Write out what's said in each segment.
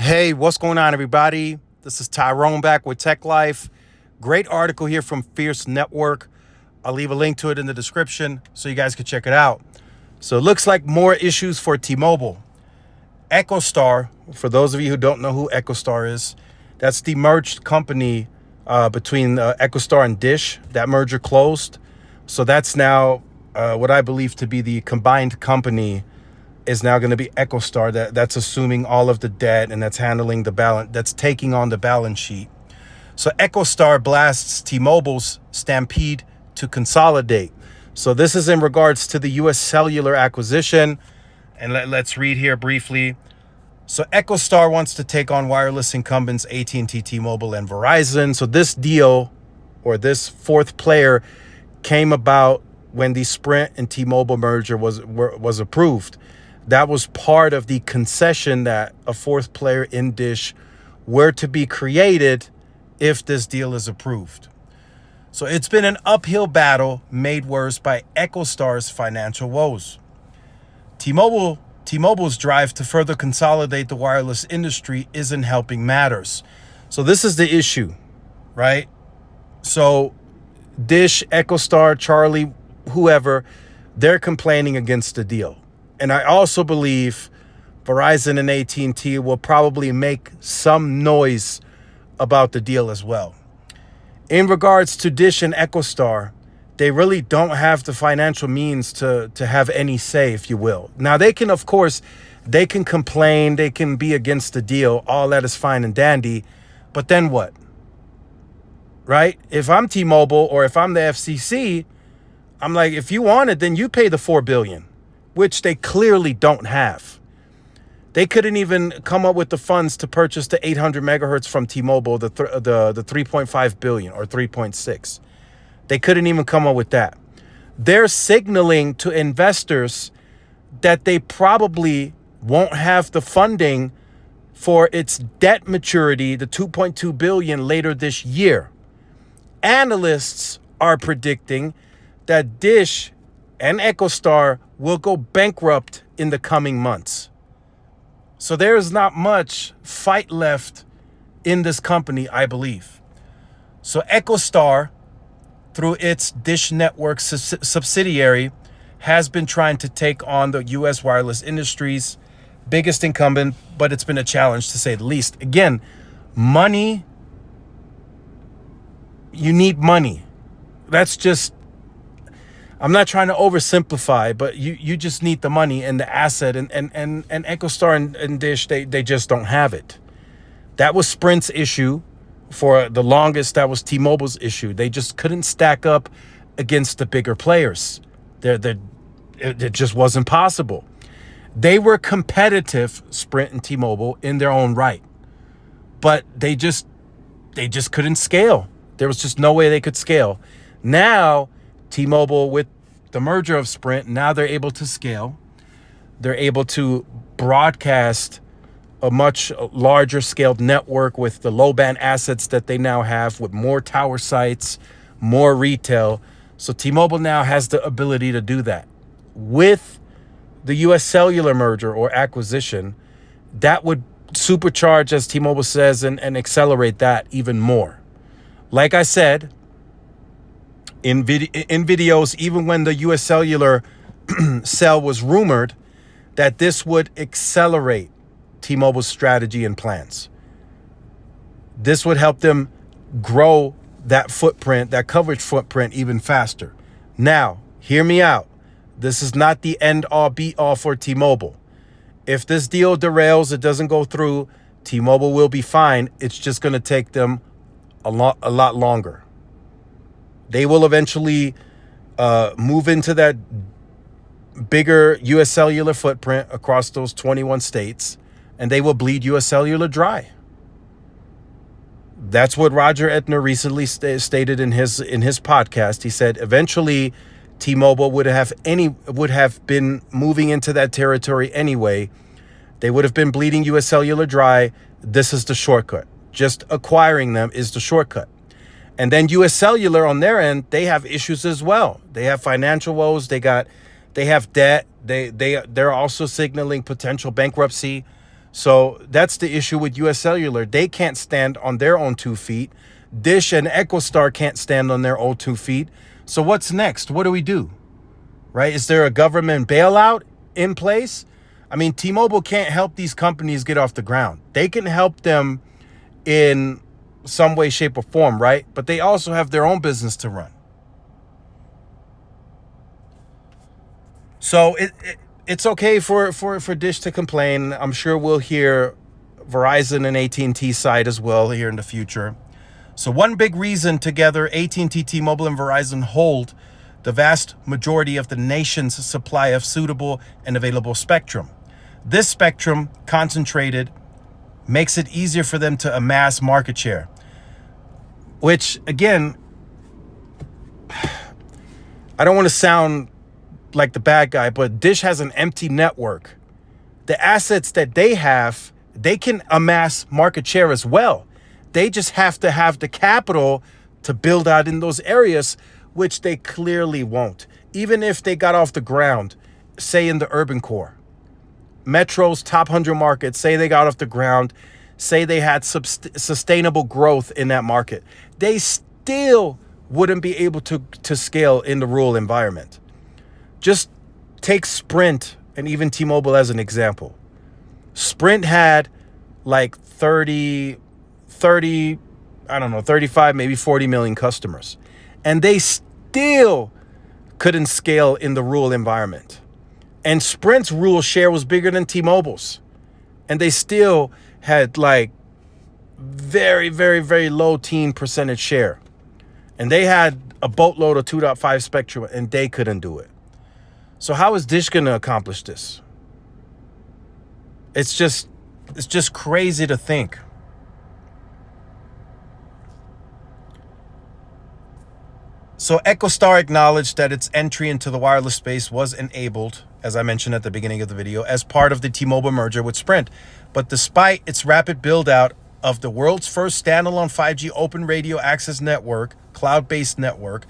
Hey, what's going on, everybody? This is Tyrone back with Tech Life. Great article here from Fierce Network. I'll leave a link to it in the description so you guys can check it out. So it looks like more issues for T-Mobile. Echostar, for those of you who don't know who Echostar is, that's the merged company between Echostar and Dish. That merger closed. So that's now what I believe to be the combined company is now going to be Echostar. That's assuming all of the debt and that's handling the balance, that's taking on the balance sheet. So Echostar blasts T-Mobile's stampede to consolidate. So this is in regards to the U.S. Cellular acquisition. And let's read here briefly. So Echostar wants to take on wireless incumbents AT&T, T-Mobile, and Verizon. So this deal, or this fourth player, came about when the Sprint and T-Mobile merger was approved. That was part of the concession that a fourth player in Dish were to be created if this deal is approved. So it's been an uphill battle made worse by Echostar's financial woes. T-Mobile's drive to further consolidate the wireless industry isn't helping matters. So this is the issue, right? So Dish, Echostar, Charlie, whoever, they're complaining against the deal. And I also believe Verizon and AT&T will probably make some noise about the deal as well. In regards to Dish and Echostar, they really don't have the financial means to have any say, if you will. Now, they can, of course, they can complain, they can be against the deal. All that is fine and dandy. But then what? Right? If I'm T-Mobile or if I'm the FCC, I'm like, if you want it, then you pay the $4 billion. Which they clearly don't have. They couldn't even come up with the funds to purchase the 800 megahertz from T-Mobile, the 3.5 billion or 3.6. They couldn't even come up with that. They're signaling to investors that they probably won't have the funding for its debt maturity, the 2.2 billion later this year. Analysts are predicting that Dish and Echostar will go bankrupt in the coming months. So there is not much fight left in this company, I believe. So Echostar, through its Dish Network subsidiary, has been trying to take on the U.S. wireless industry's biggest incumbent, but it's been a challenge to say the least. Again, money, you need money. That's just, I'm not trying to oversimplify, but you just need the money and the asset, and Echostar and Dish, they just don't have it. That was Sprint's issue for the longest. That was T-Mobile's issue. They just couldn't stack up against the bigger players. It just wasn't possible. They were competitive, Sprint and T-Mobile, in their own right, but they just couldn't scale. There was just no way they could scale. Now, T-Mobile, with the merger of Sprint, now they're able to scale. They're able to broadcast a much larger scaled network with the low band assets that they now have, with more tower sites, more retail. So T-Mobile now has the ability to do that. With the U.S. Cellular merger or acquisition, that would supercharge, as T-Mobile says, and accelerate that even more. Like I said, in videos, even when the U.S. Cellular sale was rumored, that this would accelerate T-Mobile's strategy and plans. This would help them grow that footprint, that coverage footprint, even faster. Now, hear me out. This is not the end-all, be-all for T-Mobile. If this deal derails, it doesn't go through, T-Mobile will be fine. It's just going to take them a lot longer. They will eventually move into that bigger U.S. Cellular footprint across those 21 states, and they will bleed U.S. Cellular dry. That's what Roger Etner recently stated in his podcast. He said eventually T-Mobile would have been moving into that territory anyway. They would have been bleeding U.S. Cellular dry. This is the shortcut. Just acquiring them is the shortcut. And then U.S. Cellular on their end, they have issues as well. They have financial woes. They have debt. They're also signaling potential bankruptcy. So that's the issue with US Cellular. They can't stand on their own 2 feet. Dish and Echostar can't stand on their own 2 feet. So what's next? What do we do? Right? Is there a government bailout in place? I mean, T-Mobile can't help these companies get off the ground. They can help them in some way, shape, or form, right? But they also have their own business to run. So it's okay for Dish to complain. I'm sure we'll hear Verizon and AT&T side as well here in the future. So one big reason together, AT&T, T-Mobile, and Verizon hold the vast majority of the nation's supply of suitable and available spectrum. This spectrum, concentrated, makes it easier for them to amass market share. Which, again, I don't want to sound like the bad guy, but Dish has an empty network. The assets that they have, they can amass market share as well. They just have to have the capital to build out in those areas, which they clearly won't. Even if they got off the ground, say in the urban core, Metro's top 100 markets, say they got off the ground, say they had sustainable growth in that market, they still wouldn't be able to scale in the rural environment. Just take Sprint and even T-Mobile as an example. Sprint had like 35, maybe 40 million customers. And they still couldn't scale in the rural environment. And Sprint's rural share was bigger than T-Mobile's. And they still had like very, very, very low teen percentage share. And they had a boatload of 2.5 spectrum and they couldn't do it. So how is Dish going to accomplish this? It's just crazy to think. So Echostar acknowledged that its entry into the wireless space was enabled, as I mentioned at the beginning of the video, as part of the T-Mobile merger with Sprint. But despite its rapid build-out of the world's first standalone 5G open radio access network, cloud-based network,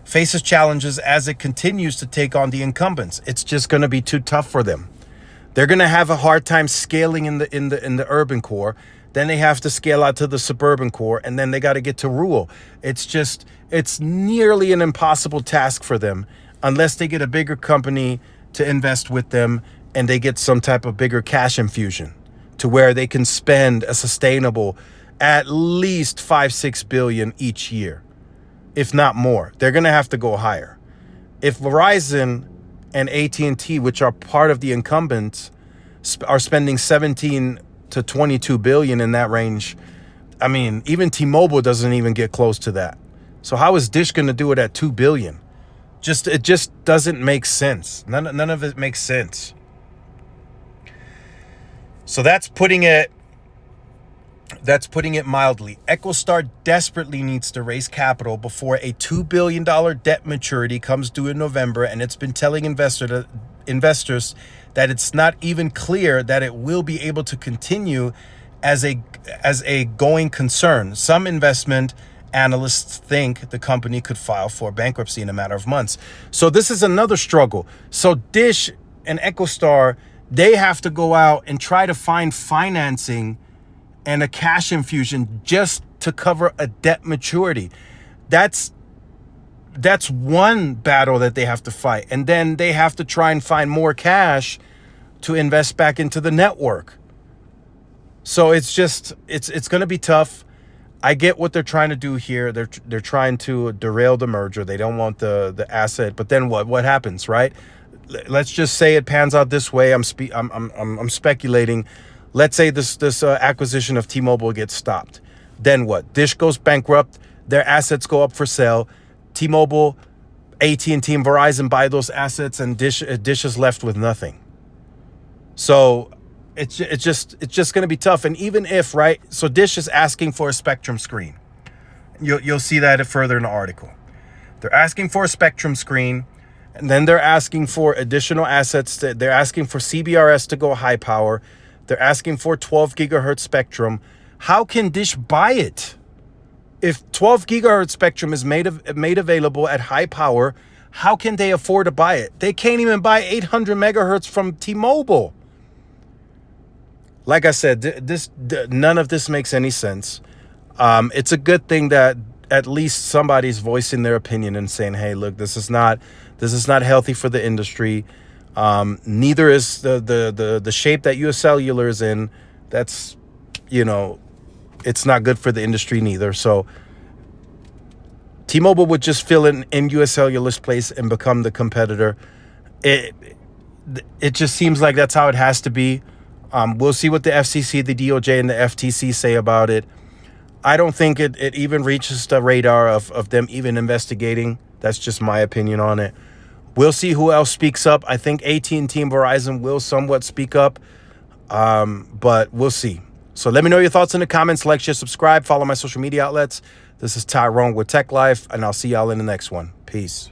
faces challenges as it continues to take on the incumbents. It's just going to be too tough for them. They're going to have a hard time scaling in the urban core. Then they have to scale out to the suburban core, and then they got to get to rural. It's nearly an impossible task for them unless they get a bigger company to invest with them and they get some type of bigger cash infusion to where they can spend a sustainable at least 5-6 billion each year, if not more. They're going to have to go higher. If Verizon and AT&T, which are part of the incumbents, are spending 17 to 22 billion in that range, I mean, even T-Mobile doesn't even get close to that. So how is Dish going to do it at 2 billion? It just doesn't make sense. None of it makes sense. So that's putting it mildly. Echostar desperately needs to raise capital before a $2 billion debt maturity comes due in November, and it's been telling investors that it's not even clear that it will be able to continue as a going concern. Some investment analysts think the company could file for bankruptcy in a matter of months. So this is another struggle. So Dish and Echostar, they have to go out and try to find financing and a cash infusion just to cover a debt maturity. That's one battle that they have to fight. And then they have to try and find more cash to invest back into the network. So it's going to be tough. I get what they're trying to do here. They're trying to derail the merger. They don't want the asset. But then what happens, right? Let's just say it pans out this way. I'm speculating. Let's say this acquisition of T-Mobile gets stopped. Then what? Dish goes bankrupt. Their assets go up for sale. T-Mobile, AT&T, and Verizon buy those assets, and Dish is left with nothing. So it's just going to be tough. And even if, right, so Dish is asking for a spectrum screen. You'll see that further in the article. They're asking for a spectrum screen, and then they're asking for additional assets. They're asking for CBRS to go high power. They're asking for 12 gigahertz spectrum. How can Dish buy it? If 12 gigahertz spectrum is made available at high power, how can they afford to buy it? They can't even buy 800 megahertz from T-Mobile. like I said, none of this makes any sense. It's a good thing that at least somebody's voicing their opinion and saying, hey, look, this is not healthy for the industry. Neither is the shape that US Cellular is in. That's, you know, it's not good for the industry neither. So T-Mobile would just fill in US Cellular's place and become the competitor. It just seems like that's how it has to be. We'll see what the FCC, the DOJ, and the FTC say about it. I don't think it even reaches the radar of them even investigating. That's just my opinion on it. We'll see who else speaks up. I think AT&T and Verizon will somewhat speak up, but we'll see. So let me know your thoughts in the comments. Like, share, subscribe, follow my social media outlets. This is Tyrone with Tech Life, and I'll see y'all in the next one. Peace.